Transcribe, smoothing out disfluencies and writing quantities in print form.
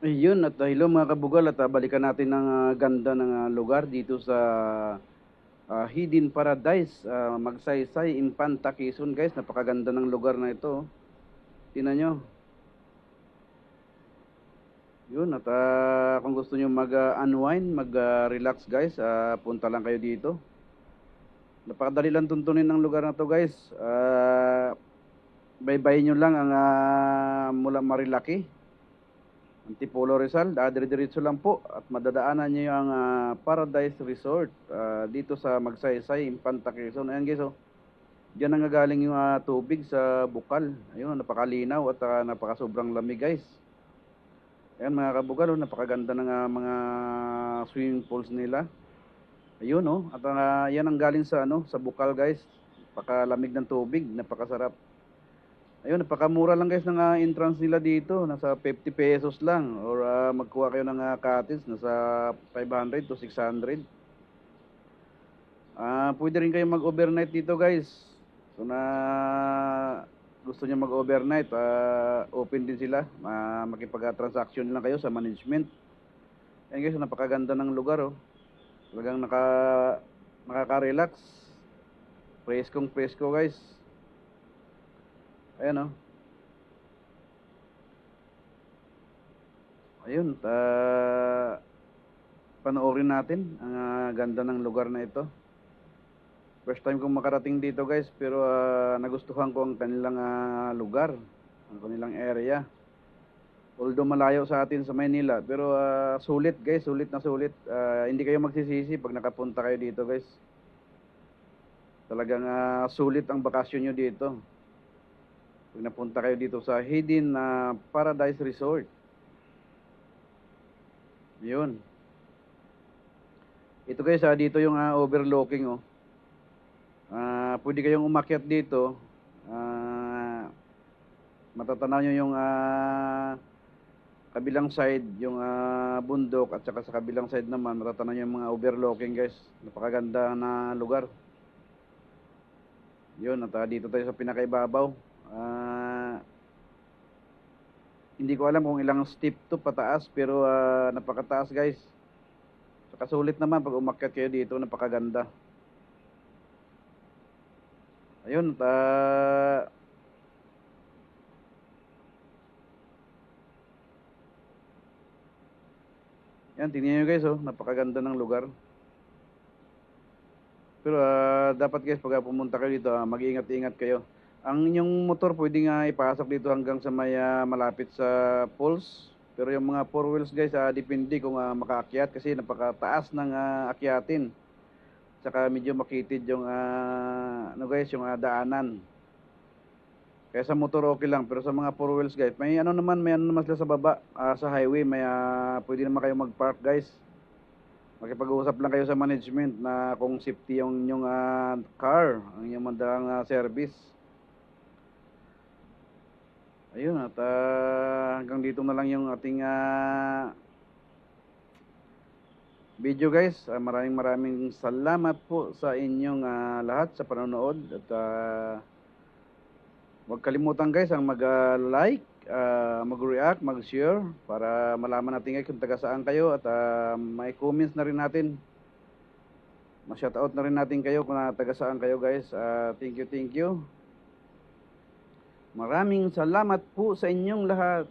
Ayun at hello mga kabugal at balikan natin ang ganda ng lugar dito sa Hidden Paradise, Magsaysay, Infanta, Quezon guys. Napakaganda ng lugar na ito. Tingnan nyo. Yun at kung gusto nyo mag-unwind, mag-relax guys, punta lang kayo dito. Napakadali lang tuntunin ng lugar na to guys. Baybayin nyo lang ang mula Marilaki, Antipolo Rizal, dire-diretso lang po at madadaanan niyo ang Paradise Resort dito sa Magsaysay, Infanta, Quezon. Ayan guys, oh. Diyan nanggagaling yung tubig sa bukal. Ayun, napakalinaw at napakasobrang lamig guys. Ayan mga kabugal, oh, napakaganda ng mga swimming pools nila. Ayun, oh, at yan ang galing sa sa bukal guys. Napakalamig ng tubig, napakasarap. Ayun, napakamura lang guys ng entrance nila dito. Nasa 50 pesos lang. Or magkuha kayo ng cottage, nasa 500 to 600. Pwede rin kayo mag-overnight dito guys. So na gusto niyo mag-overnight, open din sila. Makipag-transaction lang kayo sa management. Ayun guys, napakaganda ng lugar, oh. Talagang nakaka-relax. Preskong presko guys. Ayan, oh. Ayun, panoorin natin ang ganda ng lugar na ito. First time kong makarating dito guys, pero nagustuhan ko ang kanilang lugar, ang kanilang area. Although malayo sa atin sa Maynila, pero sulit guys, sulit na sulit. Hindi kayo magsisisi pag nakapunta kayo dito guys. Talagang sulit ang bakasyon nyo dito. Pag napunta kayo dito sa Hidden Paradise Resort. Yun. Ito guys, dito yung overlooking, oh. Pwede kayong umakyat dito. Matatanaw nyo yung kabilang side, yung bundok, at saka sa kabilang side naman matatanaw nyo yung mga overlooking guys. Napakaganda na lugar. Yun, at dito tayo sa pinakaibabaw. Hindi ko alam kung ilang step to pataas, pero napakataas guys. Saka sulit naman pag umakyat kayo dito, napakaganda. Ayun, yan, tingnan nyo guys, oh, napakaganda ng lugar. Pero dapat guys, pag pumunta kayo dito, mag-iingat-ingat kayo. Ang inyong motor pwede nga ipasok dito hanggang sa may malapit sa falls. Pero yung mga four wheels guys, depende kung makaakyat kasi napakataas ng akyatin. Tsaka medyo makitid yung ano guys, yung daanan. Kaya sa motor okay lang, pero sa mga four wheels guys, may ano naman sila sa baba, sa highway, may pwede naman kayo mag-park guys. Makipag-uusap lang kayo sa management na kung safety yung inyong car, ang inyong mandalang service. Ayun, at hanggang dito na lang yung ating video guys. Maraming salamat po sa inyong lahat sa panonood. At huwag kalimutan guys ang mag-like, mag-react, mag-share para malaman natin kung taga saan kayo. At may comments na rin natin. Ma-shoutout na rin natin kayo kung taga saan kayo guys. Thank you. Maraming salamat po sa inyong lahat.